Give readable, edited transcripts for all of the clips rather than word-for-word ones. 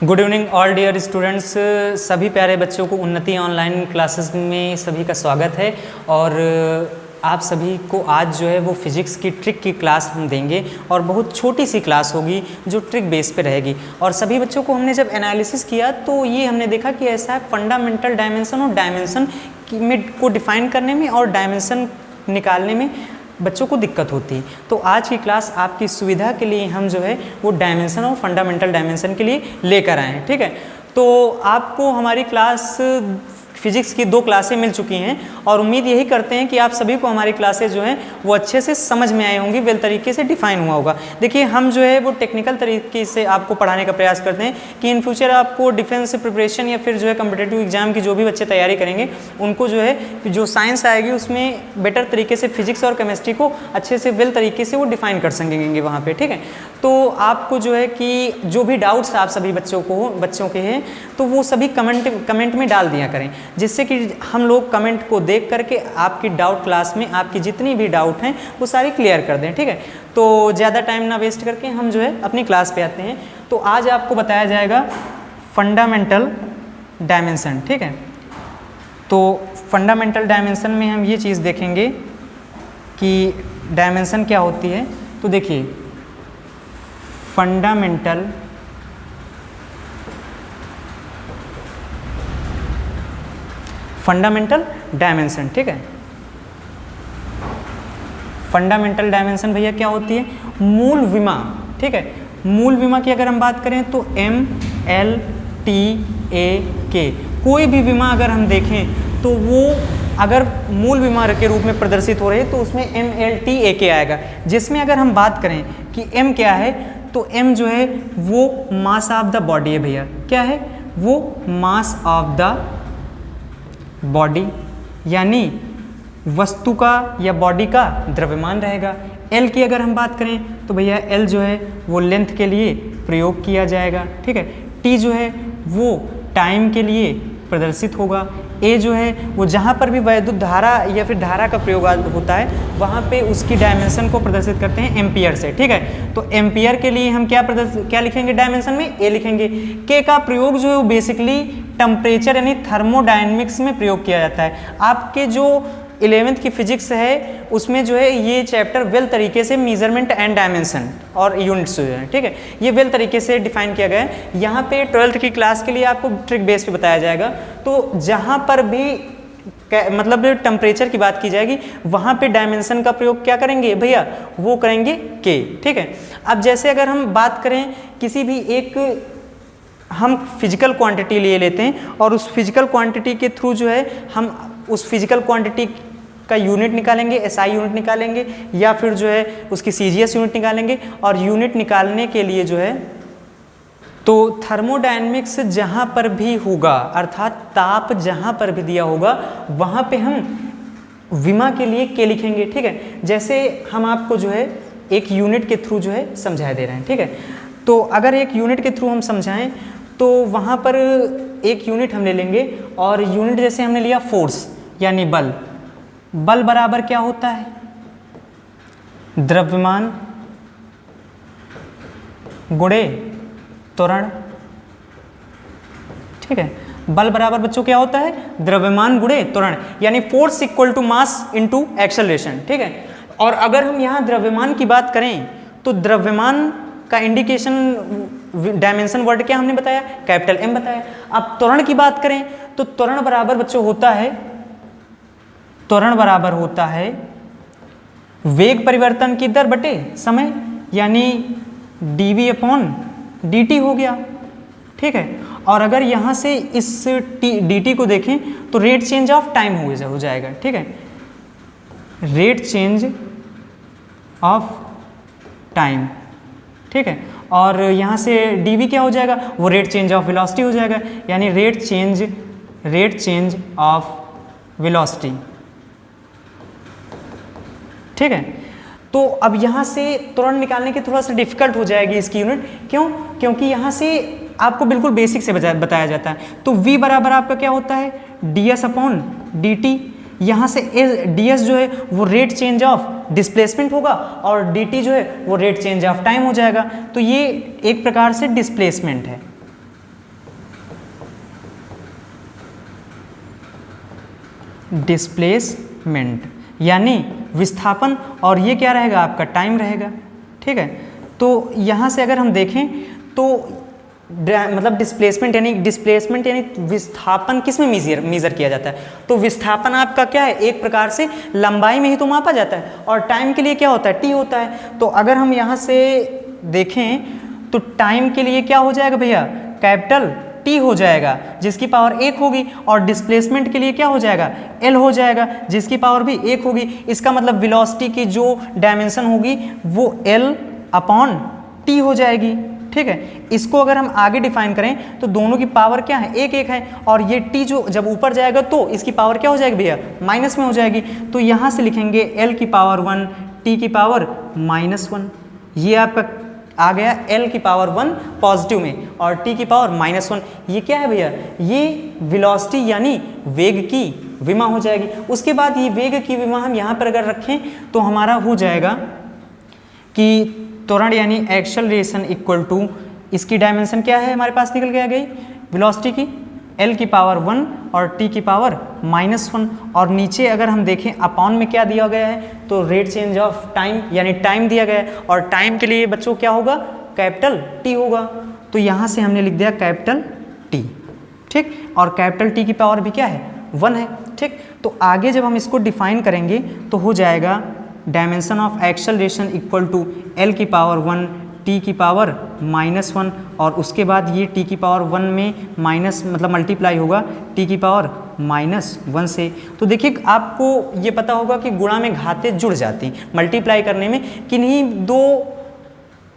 Good evening all dear students. सभी प्यारे बच्चों को उन्नति ऑनलाइन क्लासेस में सभी का स्वागत है। और आप सभी को आज जो है वो फिजिक्स की ट्रिक की क्लास हम देंगे और बहुत छोटी सी क्लास होगी जो ट्रिक बेस पे रहेगी। और सभी बच्चों को हमने जब एनालिसिस किया तो ये हमने देखा कि ऐसा है फंडामेंटल डायमेंशन और डायमेंशन में को डिफाइन करने में और डायमेंशन निकालने में बच्चों को दिक्कत होती है। तो आज की क्लास आपकी सुविधा के लिए हम जो है वो डायमेंशन और फंडामेंटल डायमेंशन के लिए लेकर आए हैं। ठीक है, तो आपको हमारी क्लास फिजिक्स की 2 क्लासें मिल चुकी हैं और उम्मीद यही करते हैं कि आप सभी को हमारी क्लासेस जो हैं वो अच्छे से समझ में आई होंगी, वेल तरीके से डिफाइन हुआ होगा। देखिए, हम जो है वो टेक्निकल तरीके से आपको पढ़ाने का प्रयास करते हैं कि इन फ्यूचर आपको डिफेंस प्रिपरेशन या फिर जो है कम्पिटेटिव एग्जाम की जो भी बच्चे तैयारी करेंगे उनको जो है जो साइंस आएगी उसमें बेटर तरीके से फिजिक्स और केमिस्ट्री को अच्छे से वेल तरीके से वो डिफाइन कर सकेंगे वहाँ पर। ठीक है, तो आपको जो है कि जो भी डाउट्स आप सभी बच्चों के हैं तो वो सभी कमेंट में डाल दिया करें, जिससे कि हम लोग कमेंट को देख करके आपकी डाउट क्लास में आपकी जितनी भी डाउट हैं वो सारी क्लियर कर दें। ठीक है, तो ज़्यादा टाइम ना वेस्ट करके हम जो है अपनी क्लास पे आते हैं। तो आज आपको बताया जाएगा फंडामेंटल डायमेंशन। ठीक है, तो फंडामेंटल डायमेंशन में हम ये चीज़ देखेंगे कि डायमेंशन क्या होती है। तो देखिए, फंडामेंटल डायमेंशन। ठीक है, फंडामेंटल डायमेंशन भैया क्या होती है? मूल विमा। ठीक है, मूल विमा की अगर हम बात करें तो MLTAK, कोई भी विमा अगर हम देखें तो वो अगर मूल विमा के रूप में प्रदर्शित हो रही है तो उसमें MLTAK आएगा। जिसमें अगर हम बात करें कि M क्या है तो M जो है वो मास ऑफ द बॉडी है भैया। क्या है वो? मास ऑफ द बॉडी, यानी वस्तु का या बॉडी का द्रव्यमान रहेगा। L की अगर हम बात करें तो भैया L जो है वो लेंथ के लिए प्रयोग किया जाएगा। ठीक है, T जो है वो टाइम के लिए प्रदर्शित होगा। A जो है वो जहाँ पर भी वैद्युत धारा या फिर धारा का प्रयोग होता है वहाँ पे उसकी डायमेंशन को प्रदर्शित करते हैं एम्पियर से। ठीक है, तो एम्पियर के लिए हम क्या लिखेंगे डायमेंशन में? A लिखेंगे। K का प्रयोग जो है वो बेसिकली टेम्परेचर यानी थर्मोडायनेमिक्स में प्रयोग किया जाता है। आपके जो 11th की फिजिक्स है उसमें जो है ये चैप्टर वेल तरीके से मेजरमेंट एंड डायमेंशन और यूनिट्स जो है, ठीक है, ये वेल तरीके से डिफाइन किया गया है। यहाँ पे 12th की क्लास के लिए आपको ट्रिक बेस पे बताया जाएगा। तो जहाँ पर भी मतलब टेम्परेचर की बात की जाएगी वहाँ पे डायमेंशन का प्रयोग क्या करेंगे भैया? वो करेंगे K। ठीक है, अब जैसे अगर हम बात करें किसी भी एक हम फिजिकल क्वांटिटी ले लेते हैं और उस फिजिकल क्वांटिटी के थ्रू जो है हम उस फिजिकल क्वांटिटी का यूनिट निकालेंगे, SI यूनिट निकालेंगे या फिर जो है उसकी CGS यूनिट निकालेंगे। और यूनिट निकालने के लिए जो है तो थर्मोडायनेमिक्स जहाँ पर भी होगा अर्थात ताप जहाँ पर भी दिया होगा वहाँ पे हम विमा के लिए K लिखेंगे। ठीक है, जैसे हम आपको जो है एक यूनिट के थ्रू जो है समझा दे रहे हैं। ठीक है, तो अगर एक यूनिट के थ्रू हम समझाएं तो वहाँ पर एक यूनिट हम ले लेंगे और यूनिट जैसे हमने लिया फोर्स यानी बल। बल बराबर क्या होता है? द्रव्यमान गुणे त्वरण। ठीक है, बल बराबर बच्चों क्या होता है? द्रव्यमान गुणे त्वरण, यानी force equal to mass into acceleration. ठीक है, और अगर हम यहाँ द्रव्यमान की बात करें तो द्रव्यमान का इंडिकेशन डायमेंशन वर्ड क्या हमने बताया? कैपिटल M बताया। अब त्वरण की बात करें तो त्वरण बराबर बच्चों होता है वेग परिवर्तन की दर बटे समय, यानी dV/dt हो गया। ठीक है, और अगर यहाँ से इस dt को देखें तो रेट चेंज ऑफ टाइम हो जाएगा। ठीक है, रेट चेंज ऑफ टाइम। ठीक है, और यहाँ से dv क्या हो जाएगा? वो रेट चेंज ऑफ वेलोसिटी हो जाएगा, यानी रेट चेंज ऑफ वेलोसिटी। ठीक है, तो अब यहाँ से त्वरण निकालने की थोड़ा सा डिफिकल्ट हो जाएगी इसकी यूनिट। क्यों? क्योंकि यहाँ से आपको बिल्कुल बेसिक से बताया जाता है। तो v बराबर आपका क्या होता है? ds/dt। यहाँ से ds जो है वो रेट चेंज ऑफ डिस्प्लेसमेंट होगा और dt जो है वो रेट चेंज ऑफ टाइम हो जाएगा। तो ये एक प्रकार से डिस्प्लेसमेंट है। डिस्प्लेसमेंट यानी विस्थापन, और ये क्या रहेगा आपका टाइम रहेगा। ठीक है, तो यहाँ से अगर हम देखें तो मतलब डिस्प्लेसमेंट यानी विस्थापन किस में मेजर किया जाता है, तो विस्थापन आपका क्या है, एक प्रकार से लंबाई में ही तो मापा जाता है, और टाइम के लिए क्या होता है, टी होता है। तो अगर हम यहाँ से देखें तो टाइम के लिए क्या हो जाएगा भैया, कैपिटल टी हो जाएगा जिसकी पावर 1 होगी, और डिस्प्लेसमेंट के लिए क्या हो जाएगा, एल हो जाएगा जिसकी पावर भी 1 होगी। इसका मतलब वेलोसिटी की जो डायमेंशन होगी वो एल अपॉन टी हो जाएगी। ठीक है, इसको अगर हम आगे डिफाइन करें तो दोनों की पावर क्या है, 1 है, और ये टी जो जब ऊपर जाएगा तो इसकी पावर क्या हो जाएगी भैया, माइनस में हो जाएगी। तो यहाँ से लिखेंगे एल की पावर 1 टी की पावर -1, ये आपका आ गया एल की पावर 1 पॉजिटिव में और टी की पावर -1। ये क्या है भैया, ये वेलोसिटी यानी वेग की विमा हो जाएगी। उसके बाद ये वेग की विमा हम यहाँ पर अगर रखें तो हमारा हो जाएगा कि त्वरण यानी एक्सेलरेशन इक्वल टू, इसकी डायमेंशन क्या है हमारे पास निकल के आ गई वेलोसिटी की, एल की पावर 1 और टी की पावर -1, और नीचे अगर हम देखें अपॉन में क्या दिया गया है, तो रेट चेंज ऑफ टाइम यानी टाइम दिया गया है, और टाइम के लिए बच्चों क्या होगा, कैपिटल टी होगा। तो यहाँ से हमने लिख दिया कैपिटल टी। ठीक, और कैपिटल टी की पावर भी क्या है, 1 है। ठीक, तो आगे जब हम इसको डिफाइन करेंगे तो हो जाएगा dimension of acceleration equal to L की पावर 1 टी की पावर -1, और उसके बाद ये टी की पावर 1 में माइनस मतलब मल्टीप्लाई होगा टी की पावर -1 से। तो देखिए आपको ये पता होगा कि गुणा में घातें जुड़ जाती हैं मल्टीप्लाई करने में, किन्हीं दो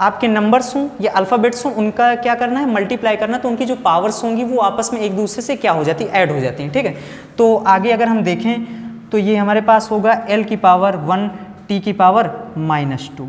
आपके नंबर्स हों या अल्फ़ाबेट्स हों उनका क्या करना है, मल्टीप्लाई करना, तो उनकी जो पावर्स होंगी वो आपस में एक दूसरे से क्या हो जाती है, ऐड हो जाती हैं। ठीक है, तो आगे अगर हम देखें तो ये हमारे पास होगा एल की पावर 1 टी की पावर -2।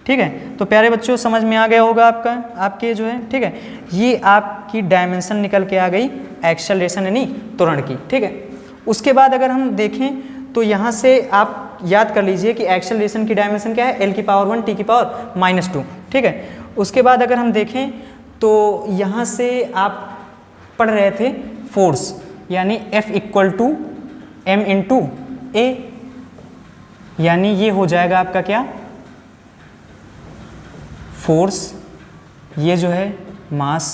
ठीक है, तो प्यारे बच्चों समझ में आ गया होगा आपका, आपके जो है। ठीक है, ये आपकी डायमेंशन निकल के आ गई एक्सेलरेशन यानी त्वरण की। ठीक है, उसके बाद अगर हम देखें तो यहाँ से आप याद कर लीजिए कि एक्सेलरेशन की डायमेंशन क्या है, एल की पावर 1 टी की पावर -2। ठीक है, उसके बाद अगर हम देखें तो यहाँ से आप पढ़ रहे थे फोर्स यानी F equal to m into a, यानी ये हो जाएगा आपका क्या, फोर्स, ये जो है मास,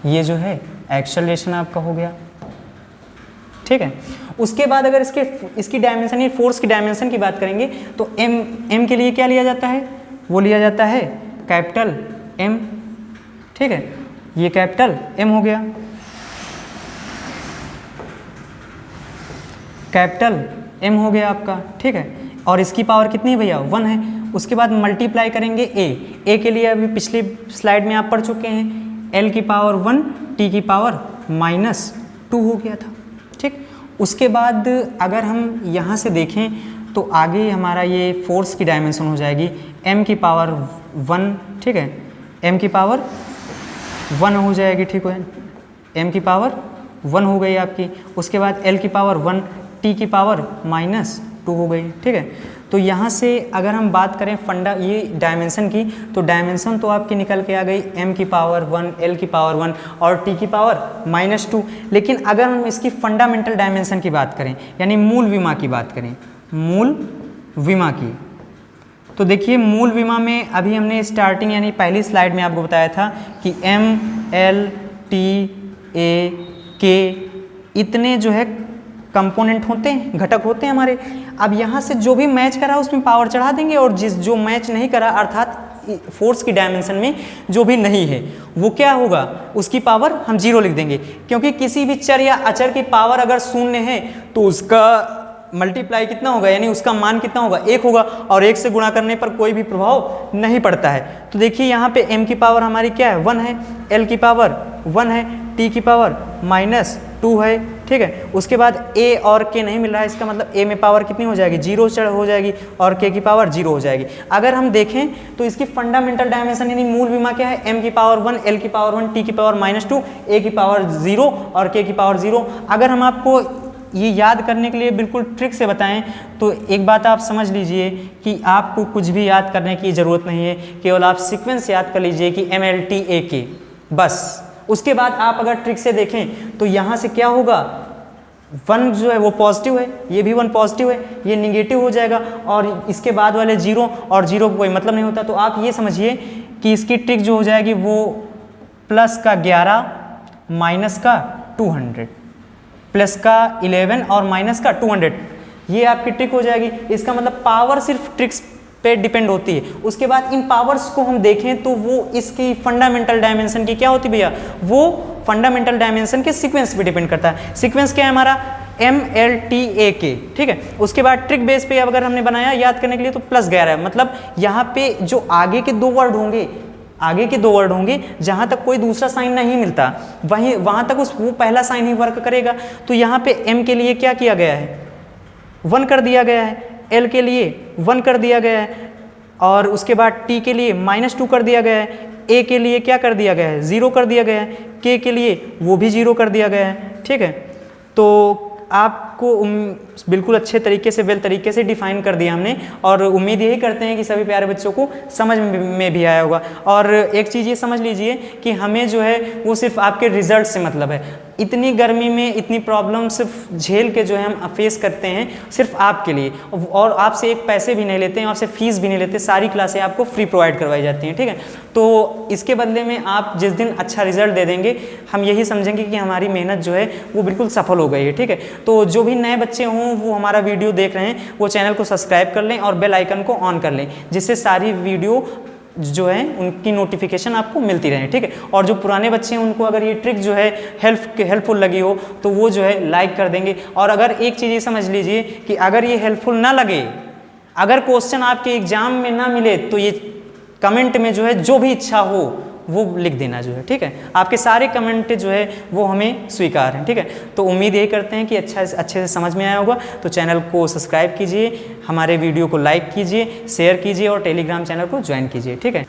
ये जो है एक्सेलरेशन आपका हो गया। ठीक है, उसके बाद अगर इसकी डायमेंशन, ये फोर्स की डायमेंशन की बात करेंगे तो m के लिए क्या लिया जाता है, वो लिया जाता है कैपिटल M। ठीक है, ये कैपिटल M हो गया, कैपिटल M हो गया आपका। ठीक है, और इसकी पावर कितनी है भैया, 1 है। उसके बाद मल्टीप्लाई करेंगे ए के लिए अभी पिछली स्लाइड में आप पढ़ चुके हैं, एल की पावर 1 टी की पावर -2 हो गया था। ठीक, उसके बाद अगर हम यहाँ से देखें तो आगे हमारा ये फोर्स की डायमेंशन हो जाएगी m की पावर 1। ठीक है, m की पावर 1 हो जाएगी। ठीक है, m की पावर 1 हो गई आपकी। उसके बाद l की पावर 1 t की पावर -2 हो गई। ठीक है, तो यहाँ से अगर हम बात करें फंडा ये डायमेंशन की, तो डायमेंशन तो आपकी निकल के आ गई m की पावर 1 l की पावर 1 और t की पावर -2। लेकिन अगर हम इसकी फंडामेंटल डायमेंशन की बात करें यानी मूल विमा की बात करें, मूल विमा की, तो देखिए मूल विमा में अभी हमने स्टार्टिंग यानी पहली स्लाइड में आपको बताया था कि m l t a k इतने जो है कंपोनेंट होते हैं, घटक होते हैं हमारे। अब यहाँ से जो भी मैच करा उसमें पावर चढ़ा देंगे, और जो मैच नहीं करा अर्थात फोर्स की डायमेंशन में जो भी नहीं है वो क्या होगा, उसकी पावर हम 0 लिख देंगे, क्योंकि किसी भी चर या अचर की पावर अगर 0 है तो उसका मल्टीप्लाई कितना होगा, यानी उसका मान कितना होगा, 1 होगा, और 1 से गुणा करने पर कोई भी प्रभाव नहीं पड़ता है। तो देखिए यहाँ पे m की पावर हमारी क्या है, 1 है, l की पावर 1 है, t की पावर -2 है। ठीक है, उसके बाद a और k नहीं मिल रहा है, इसका मतलब a में पावर कितनी हो जाएगी, 0 चढ़ हो जाएगी, और k की पावर 0 हो जाएगी। अगर हम देखें तो इसकी फंडामेंटल डायमेंशन यानी मूल विमा क्या है, m की पावर 1 l की पावर 1 t की पावर -2 a की पावर 0 और k की पावर 0। अगर हम आपको ये याद करने के लिए बिल्कुल ट्रिक से बताएं तो एक बात आप समझ लीजिए कि आपको कुछ भी याद करने की ज़रूरत नहीं है, केवल आप सीक्वेंस याद कर लीजिए कि MLTAK बस। उसके बाद आप अगर ट्रिक से देखें तो यहाँ से क्या होगा, 1 जो है वो पॉजिटिव है, ये भी 1 पॉजिटिव है, ये निगेटिव हो जाएगा और इसके बाद वाले 0 और 0 को कोई मतलब नहीं होता। तो आप ये समझिए कि इसकी ट्रिक जो हो जाएगी वो प्लस का 11 माइनस का 200, प्लस का 11 और माइनस का 200, ये आपकी ट्रिक हो जाएगी। इसका मतलब पावर सिर्फ ट्रिक्स पे डिपेंड होती है। उसके बाद इन पावर्स को हम देखें तो वो इसकी फंडामेंटल डायमेंशन की क्या होती है भैया, वो फंडामेंटल डायमेंशन के सीक्वेंस पे डिपेंड करता है। सीक्वेंस क्या है हमारा, MLTAK, ठीक है। उसके बाद ट्रिक बेस पे अगर हमने बनाया याद करने के लिए तो प्लस 11 है, मतलब यहाँ पे जो आगे के 2 वर्ड होंगे, आगे के 2 वर्ड होंगे जहाँ तक कोई दूसरा साइन नहीं मिलता वहाँ तक वो पहला साइन ही वर्क करेगा। तो यहाँ पे M के लिए क्या किया गया है, 1 कर दिया गया है, L के लिए 1 कर दिया गया है और उसके बाद T के लिए -2 कर दिया गया है, A के लिए क्या कर दिया गया है, 0 कर दिया गया है, K के लिए वो भी 0 कर दिया गया है, ठीक है। तो आपको बिल्कुल अच्छे तरीके से वेल तरीके से डिफाइन कर दिया हमने और उम्मीद यही करते हैं कि सभी प्यारे बच्चों को समझ में भी आया होगा। और एक चीज़ ये समझ लीजिए कि हमें जो है वो सिर्फ आपके रिजल्ट से मतलब है। इतनी गर्मी में इतनी प्रॉब्लम सिर्फ झेल के जो है हम फेस करते हैं सिर्फ आपके लिए, और आपसे एक पैसे भी नहीं लेते हैं, आपसे फीस भी नहीं लेते, सारी क्लासें आपको फ्री प्रोवाइड करवाई जाती हैं, ठीक है। तो इसके बदले में आप जिस दिन अच्छा रिजल्ट दे देंगे हम यही समझेंगे कि हमारी मेहनत जो है वो बिल्कुल सफल हो गई है, ठीक है। तो जो भी नए बच्चे हों वो हमारा वीडियो देख रहे हैं वो चैनल को सब्सक्राइब कर लें और बेल आइकन को ऑन कर लें, जिससे सारी वीडियो जो है उनकी नोटिफिकेशन आपको मिलती रहे, ठीक है। और जो पुराने बच्चे हैं उनको अगर ये ट्रिक जो है हेल्पफुल लगी हो तो वो जो है लाइक कर देंगे। और अगर एक चीज़ ये समझ लीजिए कि अगर ये हेल्पफुल ना लगे, अगर क्वेश्चन आपके एग्जाम में ना मिले तो ये कमेंट में जो है जो भी इच्छा हो वो लिख देना जो है, ठीक है। आपके सारे कमेंट जो है वो हमें स्वीकार हैं, ठीक है। तो उम्मीद यही करते हैं कि अच्छे से समझ में आया होगा। तो चैनल को सब्सक्राइब कीजिए, हमारे वीडियो को लाइक कीजिए, शेयर कीजिए और टेलीग्राम चैनल को ज्वाइन कीजिए, ठीक है।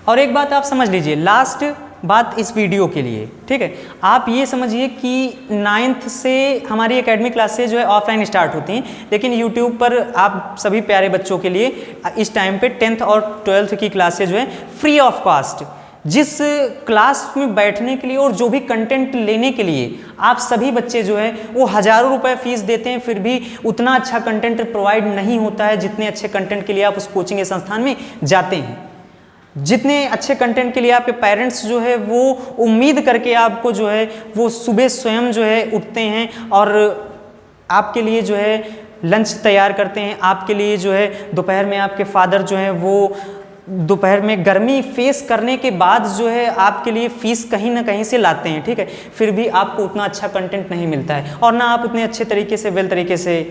और एक बात आप समझ लीजिए, लास्ट बात इस वीडियो के लिए, ठीक है। आप ये समझिए कि 9th से हमारी एकेडमिक क्लासेज जो है ऑफलाइन स्टार्ट होती हैं, लेकिन यूट्यूब पर आप सभी प्यारे बच्चों के लिए इस टाइम पे 10th और 12th की क्लासेज जो है फ्री ऑफ कॉस्ट, जिस क्लास में बैठने के लिए और जो भी कंटेंट लेने के लिए आप सभी बच्चे जो है वो हज़ारों रुपए फीस देते हैं, फिर भी उतना अच्छा कंटेंट प्रोवाइड नहीं होता है जितने अच्छे कंटेंट के लिए आप उस कोचिंग के संस्थान में जाते हैं। जितने अच्छे कंटेंट के लिए आपके पेरेंट्स जो है वो उम्मीद करके आपको जो है वो सुबह स्वयं जो है उठते हैं और आपके लिए जो है लंच तैयार करते हैं, आपके लिए जो है दोपहर में आपके फादर जो है वो दोपहर में गर्मी फेस करने के बाद जो है आपके लिए फ़ीस कहीं ना कहीं से लाते हैं, ठीक है। फिर भी आपको उतना अच्छा कंटेंट नहीं मिलता है और ना आप उतने अच्छे तरीके से वेल तरीके से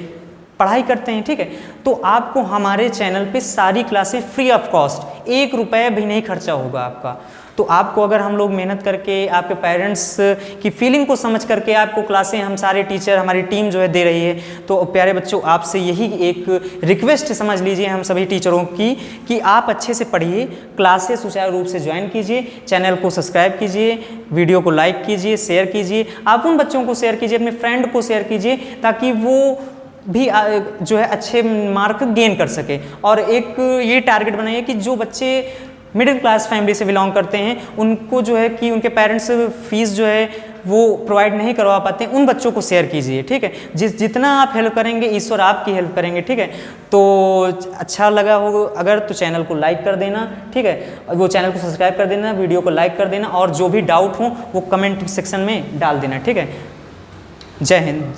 पढ़ाई करते हैं, ठीक है। तो आपको हमारे चैनल पे सारी क्लासें फ्री ऑफ कॉस्ट, 1 रुपया भी नहीं खर्चा होगा आपका। तो आपको अगर हम लोग मेहनत करके आपके पेरेंट्स की फीलिंग को समझ करके आपको क्लासें हम सारे टीचर हमारी टीम जो है दे रही है, तो प्यारे बच्चों आपसे यही एक रिक्वेस्ट समझ लीजिए हम सभी टीचरों की कि आप अच्छे से पढ़िए, क्लासेस सुचारू रूप से ज्वाइन कीजिए, चैनल को सब्सक्राइब कीजिए, वीडियो को लाइक कीजिए, शेयर कीजिए, आप उन बच्चों को शेयर कीजिए, अपने फ्रेंड को शेयर कीजिए ताकि वो भी जो है अच्छे मार्क गेन कर सके। और एक ये टारगेट बनाइए कि जो बच्चे मिडिल क्लास फैमिली से बिलोंग करते हैं उनको जो है कि उनके पेरेंट्स फीस जो है वो प्रोवाइड नहीं करवा पाते, उन बच्चों को शेयर कीजिए, ठीक है। जितना आप हेल्प करेंगे ईश्वर आपकी हेल्प करेंगे, ठीक है। तो अच्छा लगा हो अगर तो चैनल को लाइक कर देना, ठीक है, वो चैनल को सब्सक्राइब कर देना, वीडियो को लाइक कर देना और जो भी डाउट हो वो कमेंट सेक्शन में डाल देना, ठीक है। जय हिंद।